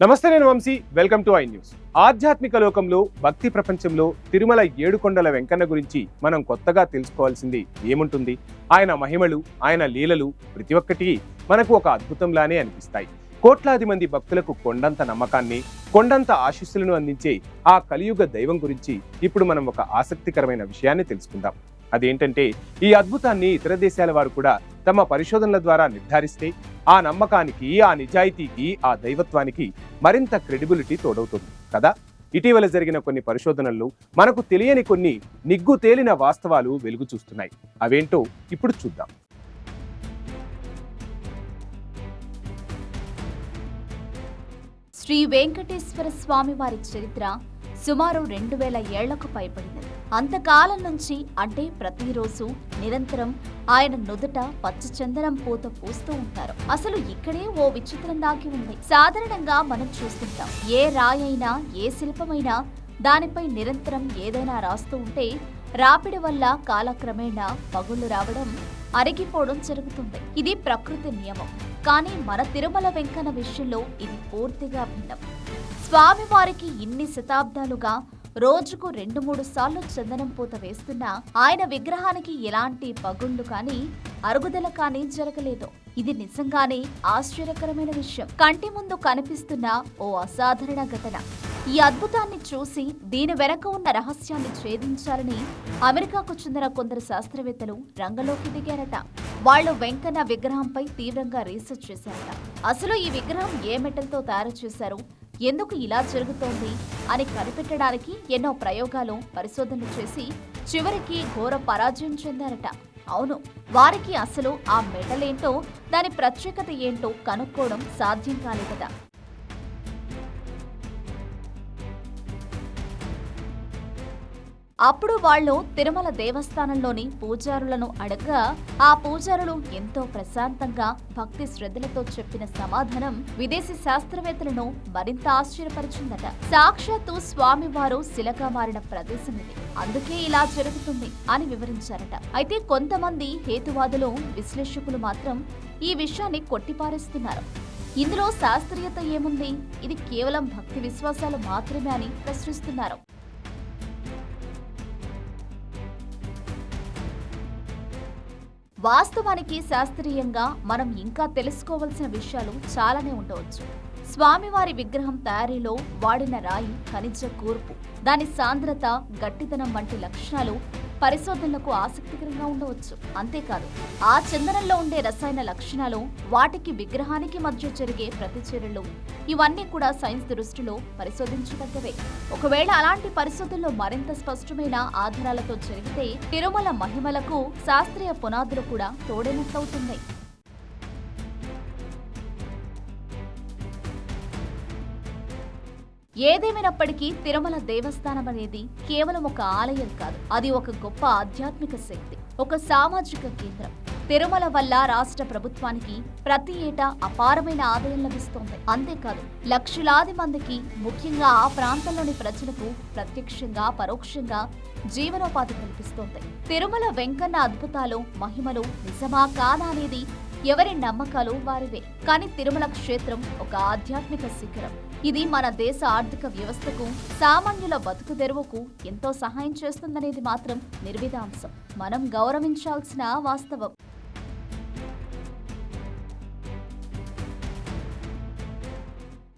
నమస్తే, నేను Vamshi. Welcome to iNews. ఆధ్యాత్మిక లోకంలో, భక్తి ప్రపంచంలో తిరుమల ఏడుకొండల వెంకన్న గురించి మనం కొత్తగా తెలుసుకోవాల్సింది ఏముంటుంది? ఆయన మహిమలు, ఆయన లీలలు ప్రతి ఒక్కటి మనకు ఒక అద్భుతంలానే అనిపిస్తాయి. కోట్లాది మంది భక్తులకు కొండంత నమ్మకాన్ని, కొండంత ఆశీస్సులను అందించే ఆ కలియుగ దైవం గురించి ఇప్పుడు మనం ఒక ఆసక్తికరమైన విషయాన్ని తెలుసుకుందాం. అదేంటంటే, ఈ అద్భుతాన్ని ఇతర దేశాల వారు కూడా తమ పరిశోధనల ద్వారా నిర్ధారిస్తే ఆ నమ్మకానికి, ఆ నిజాయితీకి, ఆ దైవత్వానికి మరింత క్రెడిబిలిటీ తోడవుతుంది కదా. ఇటీవల జరిగిన కొన్ని పరిశోధనల్లో మనకు తెలియని కొన్ని నిగ్గు తేలిన వాస్తవాలు వెలుగు చూస్తున్నాయి. అవేంటో ఇప్పుడు చూద్దాం. శ్రీ వెంకటేశ్వర స్వామి వారి చరిత్ర సుమారు 2000 ఏళ్లకు పైబడినది. అంతకాలం నుంచి, అంటే ప్రతిరోజు నిరంతరం ఆయన నుదుట పచ్చ చందనం పూత పూస్తూ ఉంటారు. అసలు ఇక్కడే ఓ విచిత్రం దాగి ఉంది. సాధారణంగా మనం చూస్తుంటాం, ఏ రాయైనా, ఏ శిల్పమైనా దానిపై నిరంతరం ఏదైనా రాస్తూ ఉంటే రాపిడి వల్ల కాలక్రమేణా పగుళ్లు రావడం, అరిగిపోవడం జరుగుతుంది. ఇది ప్రకృతి నియమం. కానీ మన తిరుమల వెంకన్న విషయంలో ఇది పూర్తిగా భిన్నం. స్వామివారికి ఇన్ని శతాబ్దాలుగా రోజుకు 2-3 సార్లు చందనం పూత వేస్తున్నా ఆయన విగ్రహానికి ఎలాంటి పగుళ్లు కానీ, అరుగుదల కానీ జరగలేదు. ఇది నిజంగానే ఆశ్చర్యకరమైన విషయం. కంటి ముందు కనిపిస్తున్న ఓ అసాధారణ ఘటన. ఈ అద్భుతాన్ని చూసి దీని వెనక ఉన్న రహస్యాన్ని ఛేదించాలని అమెరికాకు చెందిన కొందరు శాస్త్రవేత్తలు రంగంలోకి దిగారట. వాళ్ళు వెంకన్న విగ్రహంపై తీవ్రంగా రీసెర్చ్ చేశారట. అసలు ఈ విగ్రహం ఏ మెటల్తో తయారు చేశారు, ఎందుకు ఇలా జరుగుతోంది అని కనిపెట్టడానికి ఎన్నో ప్రయోగాలు, పరిశోధనలు చేసి చివరికి ఘోర పరాజయం చెందారట. అవును, వారికి అసలు ఆ మెటల్ ఏంటో, దాని ప్రత్యేకత ఏంటో కనుక్కోవడం సాధ్యం కాలేదట. అప్పుడు వాళ్ళు తిరుమల దేవస్థానంలోని పూజారులను అడగగా ఆ పూజారులు ఎంతో ప్రశాంతంగా, భక్తి శ్రద్ధలతో చెప్పిన సమాధానం విదేశీ శాస్త్రవేత్తలను మరింత ఆశ్చర్యపరిచిందట. సాక్షాత్తు స్వామివారు శిలగా మారిన ప్రదేశం ఇది, అందుకే ఇలా జరుగుతుంది అని వివరించారట. అయితే కొంతమంది హేతువాదులు, విశ్లేషకులు మాత్రం ఈ విషయాన్ని కొట్టిపారేస్తున్నారు. ఇందులో శాస్త్రీయత ఏముంది, ఇది కేవలం భక్తి విశ్వాసాలు మాత్రమే అని ప్రశ్నిస్తున్నారు. వాస్తవానికి శాస్త్రీయంగా మనం ఇంకా తెలుసుకోవాల్సిన విషయాలు చాలానే ఉండవచ్చు. స్వామివారి విగ్రహం తయారీలో వాడిన రాయి, ఖనిజ కూర్పు, దాని సాంద్రత, గట్టిదనం వంటి లక్షణాలు పరిశోధనలకు ఆసక్తికరంగా ఉండవచ్చు. అంతేకాదు, ఆ చందనంలో ఉండే రసాయన లక్షణాలు, వాటికి విగ్రహానికి మధ్య జరిగే ప్రతిచర్యలు, ఇవన్నీ కూడా సైన్స్ దృష్టిలో పరిశోధించదగ్గవే. ఒకవేళ అలాంటి పరిశోధనలు మరింత స్పష్టమైన ఆధారాలతో జరిగితే తిరుమల మహిమలకు శాస్త్రీయ పునాదులు కూడా తోడైనట్లవుతుంది. ఏదేమైనప్పటికీ తిరుమల దేవస్థానం అనేది కేవలం ఒక ఆలయం కాదు, అది ఒక గొప్ప ఆధ్యాత్మిక శక్తి, ఒక సామాజిక కేంద్రం. తిరుమల వల్ల రాష్ట్ర ప్రభుత్వానికి ప్రతి ఏటా అపారమైన ఆదాయం లభిస్తోంది. అంతేకాదు, లక్షలాది మందికి, ముఖ్యంగా ఆ ప్రాంతంలోని ప్రజలకు ప్రత్యక్షంగా, పరోక్షంగా జీవనోపాధి కల్పిస్తోంది. తిరుమల వెంకన్న అద్భుతాలు, మహిమలు నిజమా కాదా అనేది ఎవరి నమ్మకాలు వారివే. కానీ తిరుమల క్షేత్రం ఒక ఆధ్యాత్మిక శిఖరం. ఇది మన దేశ ఆర్థిక వ్యవస్థకు, సామాన్యుల బతుకు తెరువుకు ఎంతో సహాయం చేస్తుందనేది మాత్రం నిర్విధాంశం. మనం గౌరవించాల్సిన వాస్తవం.